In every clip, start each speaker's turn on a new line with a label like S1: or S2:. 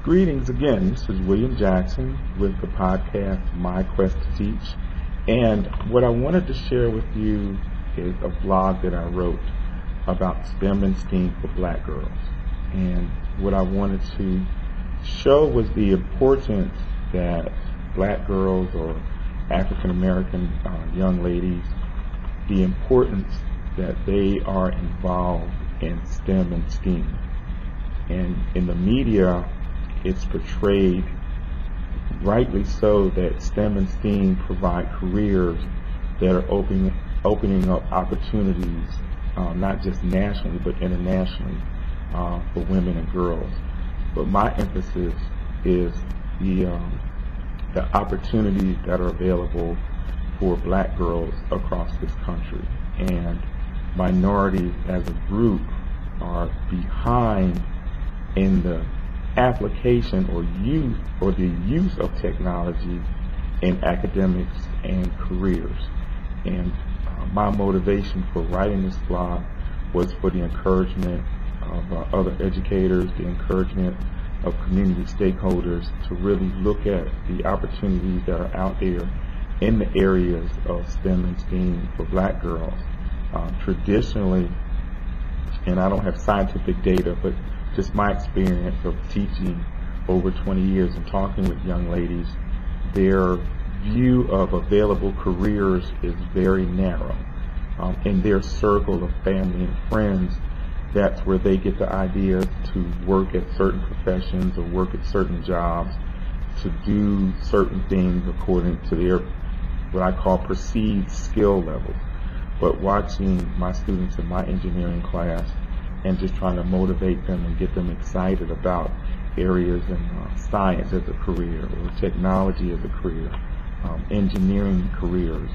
S1: Greetings again. This is William Jackson with the podcast My Quest to Teach. And what I wanted to share with you is a blog that I wrote about STEM and STEAM for black girls. And what I wanted to show was the importance that black girls or African American young ladies, the importance that they are involved in STEM and STEAM. And in the media, it's portrayed, rightly so, that STEM and STEAM provide careers that are opening up opportunities, not just nationally but internationally, for women and girls. But my emphasis is the opportunities that are available for black girls across this country. And minorities as a group are behind in the application or the use of technology in academics and careers. And my motivation for writing this blog was for the encouragement of other educators, the encouragement of community stakeholders to really look at the opportunities that are out there in the areas of STEM and STEAM for black girls. Traditionally, and I don't have scientific data, but just my experience of teaching over 20 years and talking with young ladies, their view of available careers is very narrow. In their circle of family and friends, that's where they get the ideas to work at certain professions or work at certain jobs, to do certain things according to their, what I call, perceived skill level. But watching my students in my engineering class and just trying to motivate them and get them excited about areas in science as a career or technology as a career, engineering careers,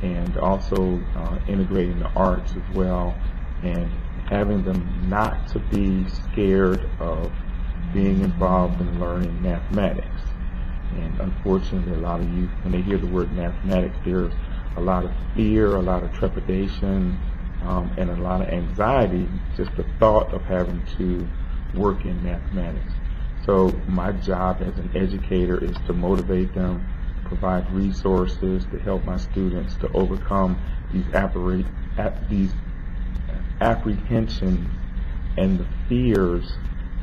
S1: and also integrating the arts as well, and having them not to be scared of being involved in learning mathematics. And unfortunately, a lot of youth, when they hear the word mathematics, there's a lot of fear, a lot of trepidation, and a lot of anxiety, just the thought of having to work in mathematics. So my job as an educator is to motivate them, provide resources to help my students to overcome these apprehensions and the fears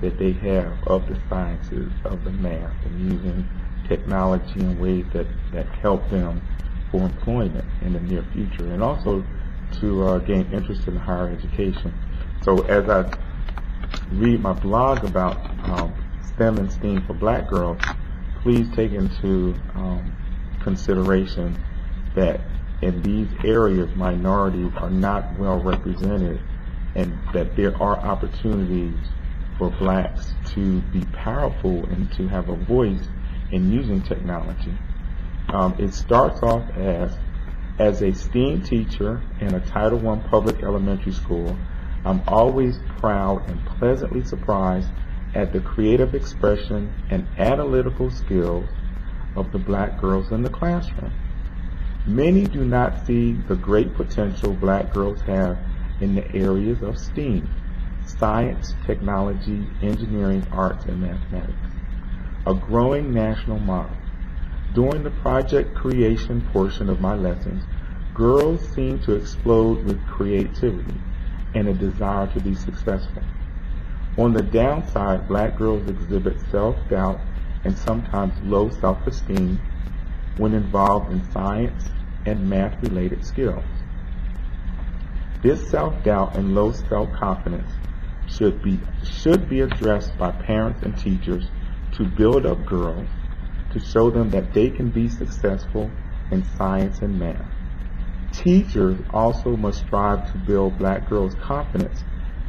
S1: that they have of the sciences, of the math, and using technology in ways that help them for employment in the near future, and also to gain interest in higher education. So as I read my blog about STEM and STEAM for black girls, please take into consideration that in these areas minorities are not well represented, and that there are opportunities for blacks to be powerful and to have a voice in using technology. It starts off as a STEAM teacher in a Title I public elementary school. I'm always proud and pleasantly surprised at the creative expression and analytical skills of the black girls in the classroom. Many do not see the great potential black girls have in the areas of STEAM, science, technology, engineering, arts, and mathematics. A growing national model. During the project creation portion of my lessons, girls seem to explode with creativity and a desire to be successful. On the downside, black girls exhibit self-doubt and sometimes low self-esteem when involved in science and math-related skills. This self-doubt and low self-confidence should be addressed by parents and teachers to build up girls, to show them that they can be successful in science and math. Teachers also must strive to build black girls' confidence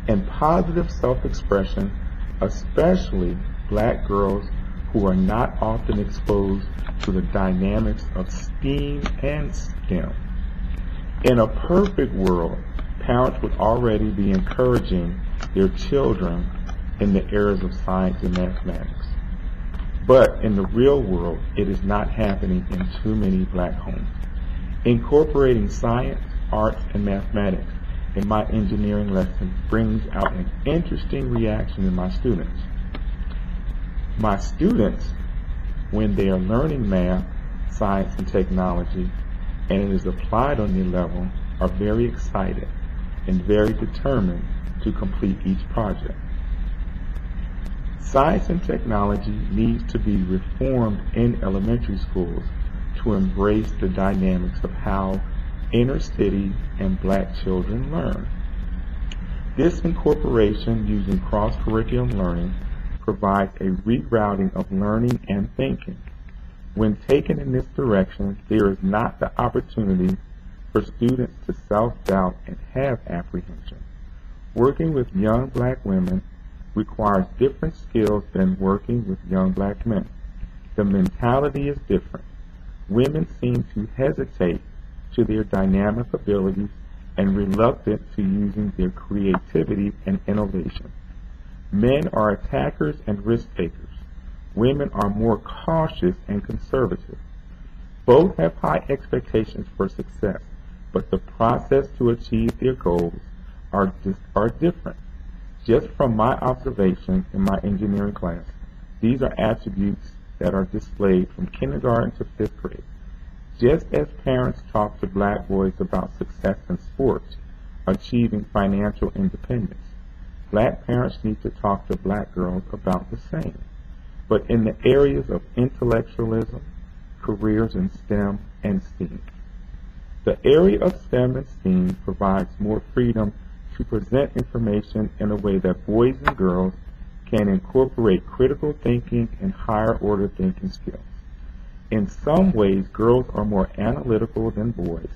S1: and positive self-expression, especially black girls who are not often exposed to the dynamics of STEAM and STEM. In a perfect world, parents would already be encouraging their children in the areas of science and mathematics. But in the real world, it is not happening in too many black homes. Incorporating science, arts, and mathematics in my engineering lesson brings out an interesting reaction in my students. My students, when they are learning math, science, and technology, and it is applied on their level, are very excited and very determined to complete each project. Science and technology needs to be reformed in elementary schools to embrace the dynamics of how inner city and black children learn. This incorporation using cross-curriculum learning provides a rerouting of learning and thinking. When taken in this direction, there is not the opportunity for students to self-doubt and have apprehension. Working with young black women requires different skills than working with young black men. The mentality is different. Women seem to hesitate to their dynamic abilities and reluctant to using their creativity and innovation. Men are attackers and risk takers. Women are more cautious and conservative. Both have high expectations for success, but the process to achieve their goals are different. Just from my observation in my engineering class, these are attributes that are displayed from kindergarten to 5th grade. Just as parents talk to black boys about success in sports, achieving financial independence, black parents need to talk to black girls about the same, but in the areas of intellectualism, careers in STEM and STEAM. The area of STEM and STEAM provides more freedom to present information in a way that boys and girls can incorporate critical thinking and higher order thinking skills. In some ways, girls are more analytical than boys,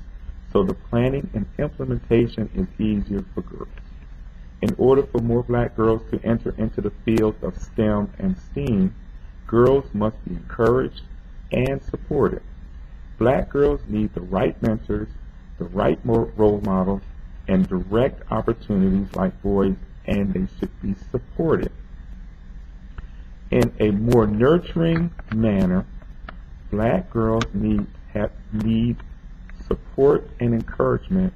S1: so the planning and implementation is easier for girls. In order for more black girls to enter into the fields of STEM and STEAM, girls must be encouraged and supported. Black girls need the right mentors, the right role models, and direct opportunities like boys, and they should be supported. In a more nurturing manner, black girls need support and encouragement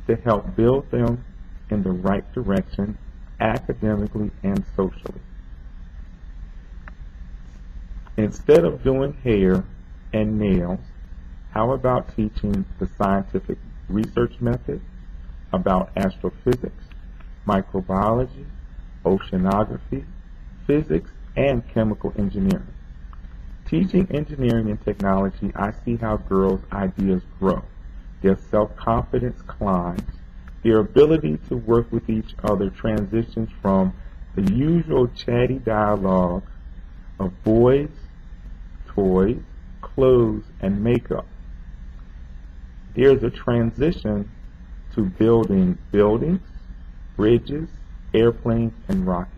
S1: to help build them in the right direction academically and socially. Instead of doing hair and nails, how about teaching the scientific research method about astrophysics, microbiology, oceanography, physics, and chemical engineering? Teaching engineering and technology, I see how girls' ideas grow, their self-confidence climbs, their ability to work with each other transitions from the usual chatty dialogue of boys, toys, clothes, and makeup. There's a transition to building buildings, bridges, airplanes, and rockets.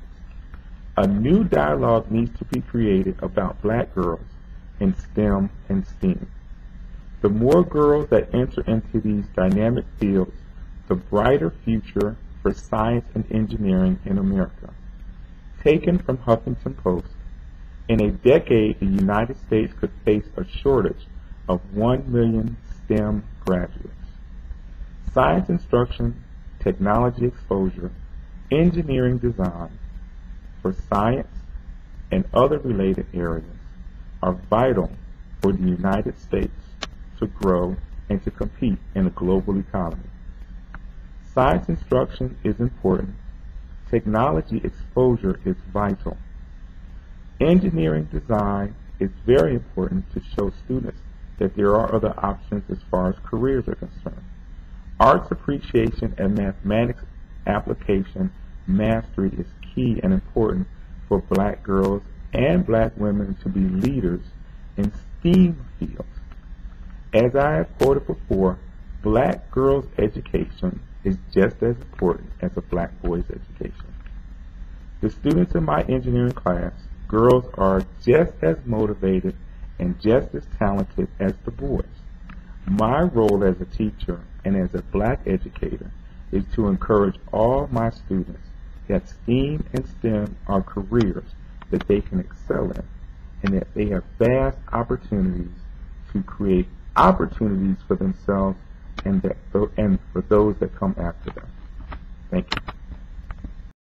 S1: A new dialogue needs to be created about black girls in STEM and STEAM. The more girls that enter into these dynamic fields, the brighter future for science and engineering in America. Taken from Huffington Post, in a decade, the United States could face a shortage of 1 million STEM graduates. Science instruction, technology exposure, engineering design for science and other related areas are vital for the United States to grow and to compete in a global economy. Science instruction is important. Technology exposure is vital. Engineering design is very important to show students that there are other options as far as careers are concerned. Arts appreciation and mathematics application mastery is key and important for black girls and black women to be leaders in STEAM fields. As I have quoted before, black girls' education is just as important as a black boy's education. The students in my engineering class, girls are just as motivated and just as talented as the boys. My role as a teacher and as a black educator is to encourage all my students that STEAM and STEM are careers that they can excel in and that they have vast opportunities to create opportunities for themselves and for those that come after them. Thank you.